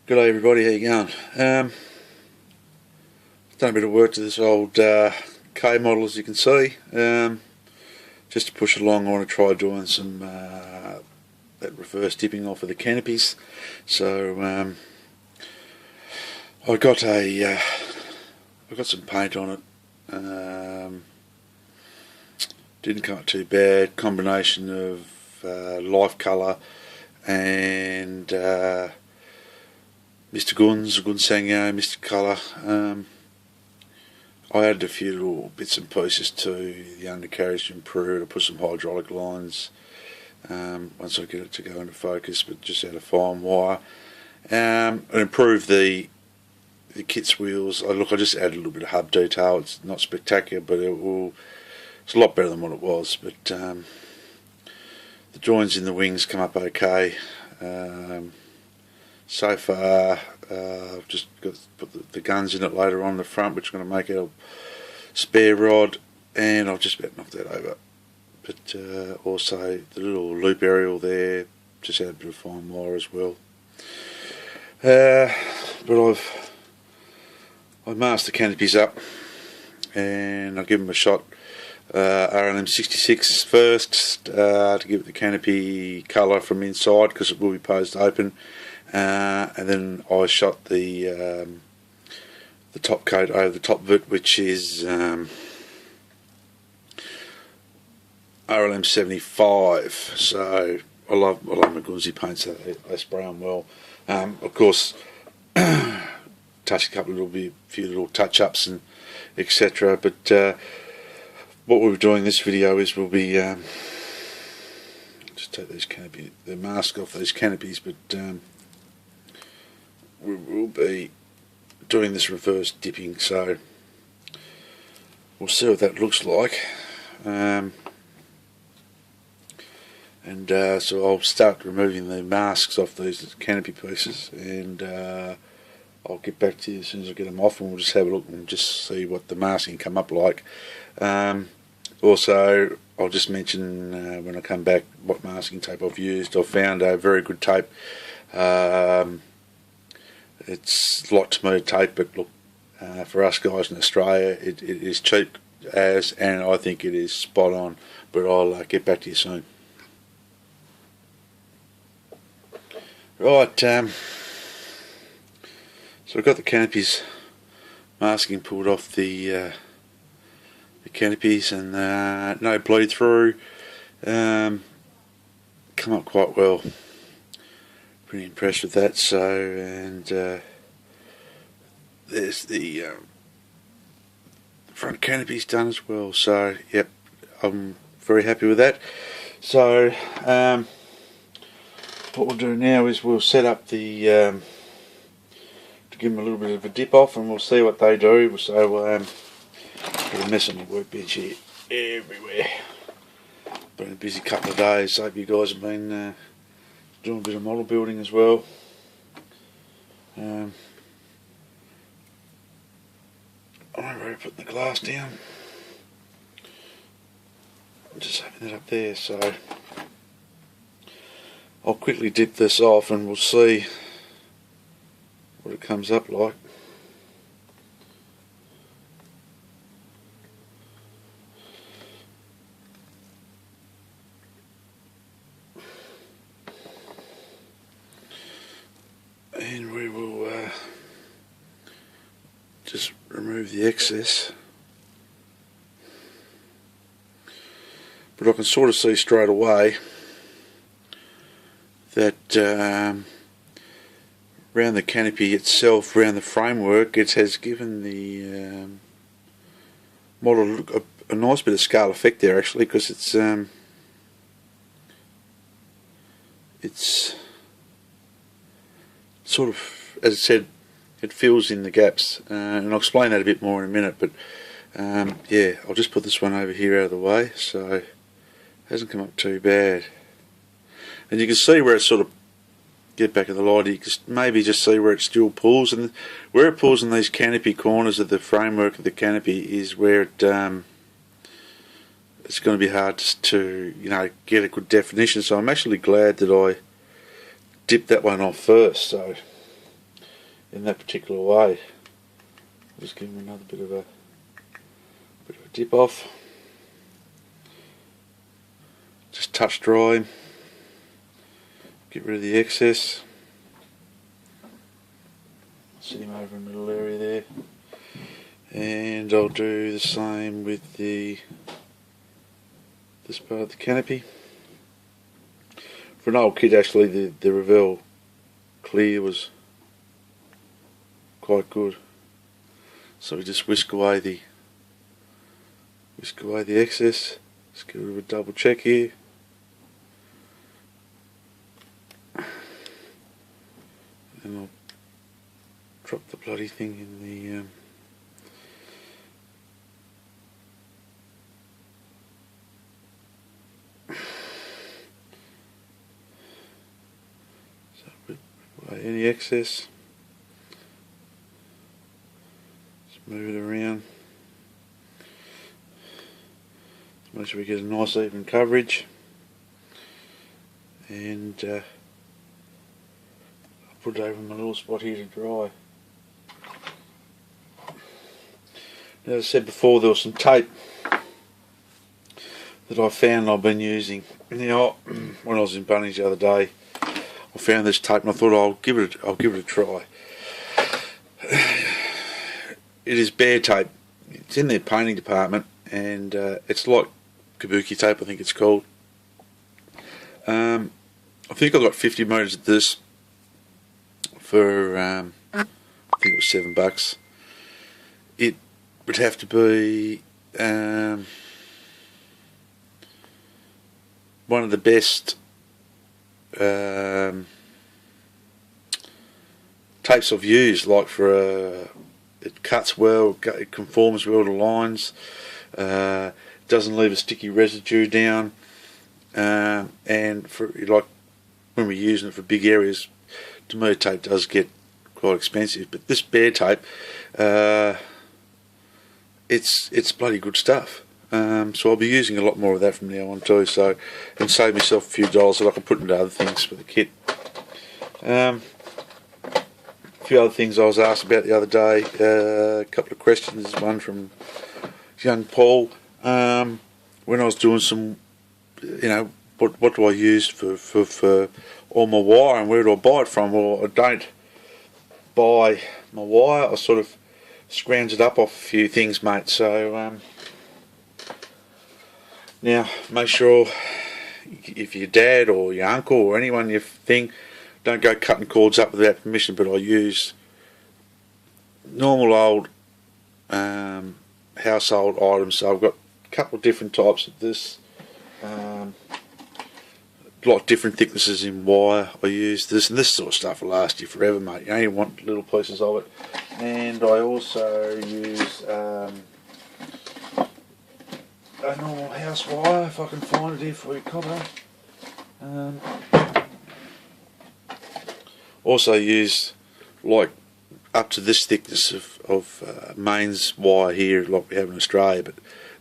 G'day everybody, how you going? Done a bit of work to this old K model, as you can see. Just to push it along, I want to try doing some that reverse dipping off of the canopies. So I got some paint on it. Didn't come out too bad. Combination of life colour and Mr. Gunsango, Mr. Colour. I added a few little bits and pieces to the undercarriage to improve it. I put some hydraulic lines once I get it to go into focus, but just out of fine wire. And improve the kit's wheels. I just added a little bit of hub detail. It's not spectacular, but it's a lot better than what it was. But the joins in the wings come up okay. So far, I've just got to put the guns in it later on the front, which is going to make it a spare rod, and I've just about knocked that over. But also the little loop aerial there, just add a bit of fine wire as well. But I've masked the canopies up, and I'll give them a shot. RLM 66 first to give it the canopy colour from inside, because it will be posed open. And then I shot the top coat over the top of it, which is RLM 75. So I love my Gunzi paints. They spray on well. Of course, touch a few little touch-ups and etc. But what we'll be doing in this video is we'll be just take the mask off these canopies, but we will be doing this reverse dipping, so we'll see what that looks like. So I'll start removing the masks off these canopy pieces, and I'll get back to you as soon as I get them off, and we'll just have a look and just see what the masking come up like. Also, I'll just mention when I come back what masking tape I've used. I've found a very good tape. It's light smooth tape, but look, for us guys in Australia, it is cheap and I think it is spot on. But I'll get back to you soon. Right, so I've got the canopies masking pulled off the canopies, and no bleed through. Come up quite well. Pretty impressed with that. So, and there's the front canopies done as well. So, yep, I'm very happy with that. So, what we'll do now is we'll set up the to give them a little bit of a dip off, and we'll see what they do. So, got a mess on the workbench here everywhere. Been a busy couple of days. Hope you guys have been doing a bit of model building as well. I'm ready to put the glass down. I'm just having that up there, so I'll quickly dip this off and we'll see what it comes up like. And we will just remove the excess, but I can sort of see straight away that around the canopy itself, around the framework, it has given the model a nice bit of scale effect there, actually, because it's sort of, as I said, it fills in the gaps, and I'll explain that a bit more in a minute. But yeah, I'll just put this one over here out of the way, so it hasn't come up too bad. And you can see where it sort of, get back in the light, you can maybe just see where it still pulls, and where it pulls in these canopy corners of the framework of the canopy is where it it's going to be hard to get a good definition. So I'm actually glad that I dipped that one off first. So in that particular way. Just give them another bit of a dip off. Just touch dry him. Get rid of the excess. Sit him over in the middle area there. And I'll do the same with this part of the canopy. For an old kit, actually, the Revell clear was quite good. So we just whisk away the excess. Let's give it a double check here. And I'll drop the bloody thing in the so rip away any excess. Just move it around. Make sure we get a nice even coverage, and I'll put it over in my little spot here to dry. Now, as I said before, there was some tape that I found I've been using. Now, when I was in Bunnings the other day, I found this tape and I thought I'll give it a try. It is bear tape. It's in their painting department, and it's like kabuki tape, I think it's called. I think I got 50 metres of this for I think it was $7. It would have to be one of the best tapes I've used. Like for it cuts well, it conforms well to lines. Doesn't leave a sticky residue down, and for like when we're using it for big areas, to me tape does get quite expensive. But this bear tape, it's bloody good stuff. So I'll be using a lot more of that from now on too. So and save myself a few dollars that I can put into other things for the kit. A few other things I was asked about the other day. A couple of questions. One from young Paul. When I was doing some, what do I use for all my wire, and where do I buy it from? Well, I don't buy my wire. I sort of scrounge it up off a few things, mate. So now make sure if your dad or your uncle or anyone you think, don't go cutting cords up without permission. But I use normal old household items. So I've got a couple of different types of this, a lot of different thicknesses in wire. I use this, and this sort of stuff will last you forever, mate. You only want little pieces of it. And I also use a normal house wire, if I can find it here for you, Copper. Also use like up to this thickness of mains wire here, like we have in Australia, but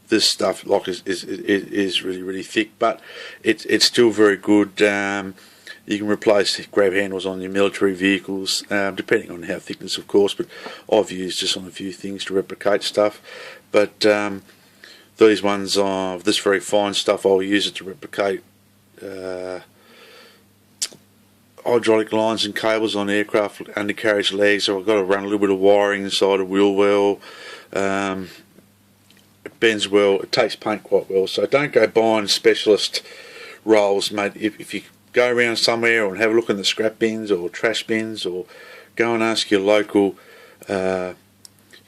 this stuff like is really thick, but it's still very good. You can replace grab handles on your military vehicles, depending on how thickness, of course. But I've used just on a few things to replicate stuff. But these ones of this very fine stuff, I'll use it to replicate hydraulic lines and cables on aircraft undercarriage legs. So I've got to run a little bit of wiring inside a wheel well. It bends well, it takes paint quite well. So don't go buying specialist rolls, mate. If you go around somewhere and have a look in the scrap bins or trash bins, or go and ask your local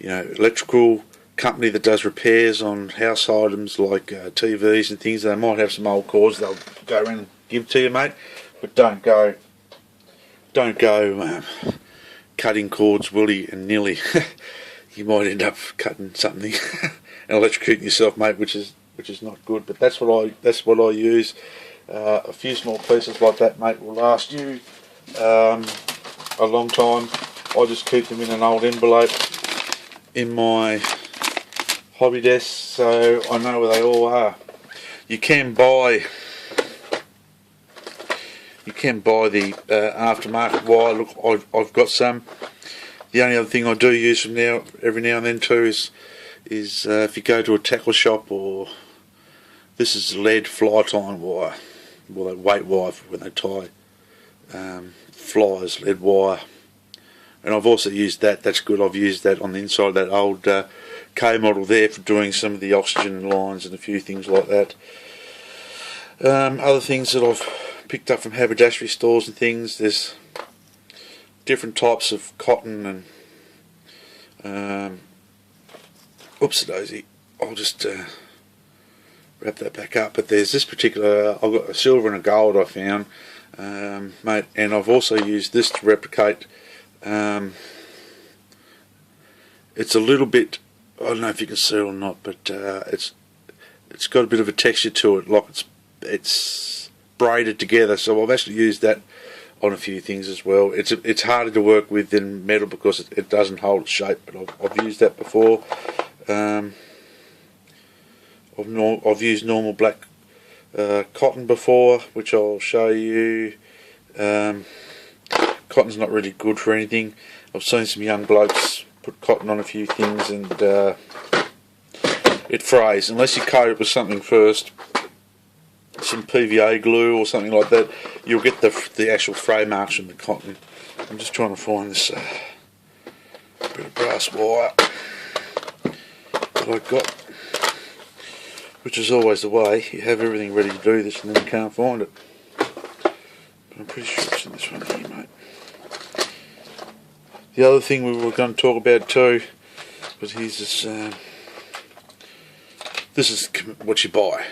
electrical company that does repairs on house items like TVs and things. They might have some old cords they'll go around and give to you, mate. But don't go cutting cords willy and nilly. You might end up cutting something and electrocuting yourself, mate, which is not good. But that's what I use. A few small pieces like that, mate, will last you a long time. I just keep them in an old envelope in my hobby desk, so I know where they all are. You can buy the aftermarket wire. Look, I've got some. The only other thing I do use from every now and then too is if you go to a tackle shop, or this is lead fly tying wire, well, that weight wire for when they tie flies, lead wire. And I've also used that. That's good. I've used that on the inside of that old K model there for doing some of the oxygen lines and a few things like that. Other things that I've picked up from haberdashery stores and things, there's different types of cotton and oops daisy, I'll just wrap that back up. But there's this particular, I've got a silver and a gold I found, mate, and I've also used this to replicate. It's a little bit, I don't know if you can see it or not, but it's got a bit of a texture to it, like it's braided together. So I've actually used that on a few things as well. It's harder to work with than metal because it doesn't hold its shape, but I've used that before. I've used normal black cotton before, which I'll show you. Cotton's not really good for anything. I've seen some young blokes put cotton on a few things and it frays. Unless you coat it with something first, some PVA glue or something like that, you'll get the actual fray marks from the cotton. I'm just trying to find this bit of brass wire that I got, which is always the way. You have everything ready to do this and then you can't find it. But I'm pretty sure it's in this one here, mate. The other thing we were going to talk about too was here's this is what you buy.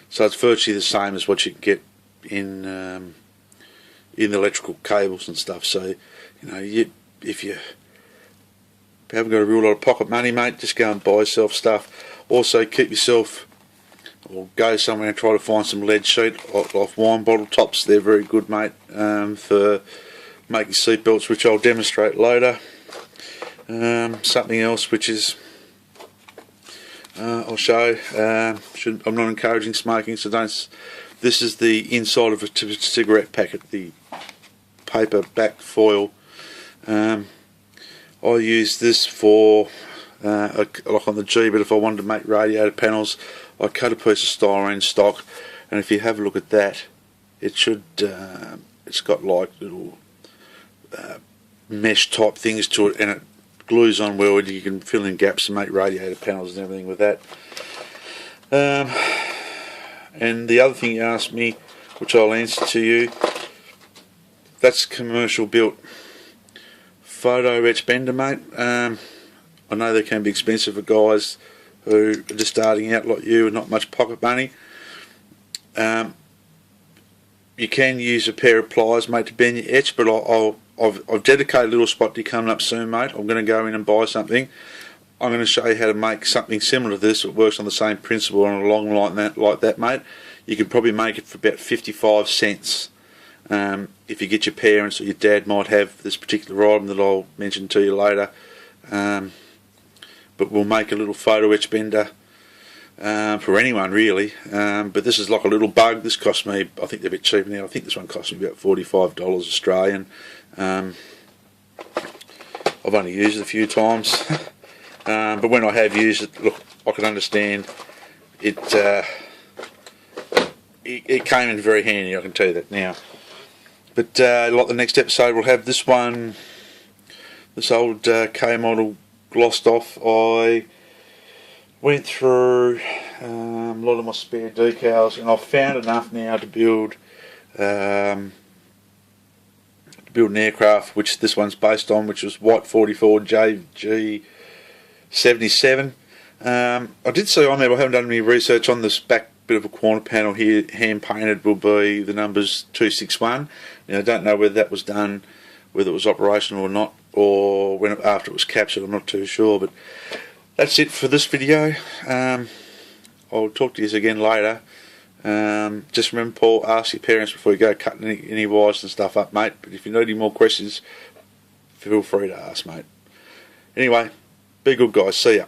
So it's virtually the same as what you can get in electrical cables and stuff. So, you know, if you haven't got a real lot of pocket money, mate, just go and buy yourself stuff. Also, keep yourself, or go somewhere and try to find some lead sheet off wine bottle tops. They're very good, mate, for making seat belts, which I'll demonstrate later. Something else which is I'll show. I'm not encouraging smoking, so don't. This is the inside of a cigarette packet, the paper back foil. I use this for like on the G, but if I wanted to make radiator panels, I cut a piece of styrene stock, and if you have a look at that, it should. It's got like little mesh type things to it, and it glues on well, and you can fill in gaps and make radiator panels and everything with that. And the other thing you asked me, which I'll answer to you, that's commercial built photo etch bender, mate. I know they can be expensive for guys who are just starting out like you and not much pocket money. You can use a pair of pliers, mate, to bend your etch, but I've dedicated a little spot to you coming up soon, mate. I'm going to go in and buy something. I'm going to show you how to make something similar to this. It works on the same principle on a long line like that, mate. You can probably make it for about 55 cents. If you get your parents or your dad might have this particular item that I'll mention to you later. But we'll make a little photo etch bender for anyone really. But this is like a little bug. This cost me, I think they're a bit cheaper now. I think this one cost me about $45 Australian. I've only used it a few times. But when I have used it, look, I can understand it. It came in very handy, I can tell you that now. But like the next episode, we'll have this one, this old K model glossed off. I went through a lot of my spare decals, and I've found enough now to build an aircraft, which this one's based on, which was White 44 JG77. I did see on there, but I haven't done any research on this back bit of a corner panel here, hand painted, will be the numbers 261. Now, I don't know whether that was done, whether it was operational or not, or when after it was captured. I'm not too sure, but that's it for this video. I'll talk to you again later. Just remember, Paul, ask your parents before you go cutting any wires and stuff up, mate. But if you need any more questions, feel free to ask, mate. Anyway, be good, guys. See ya.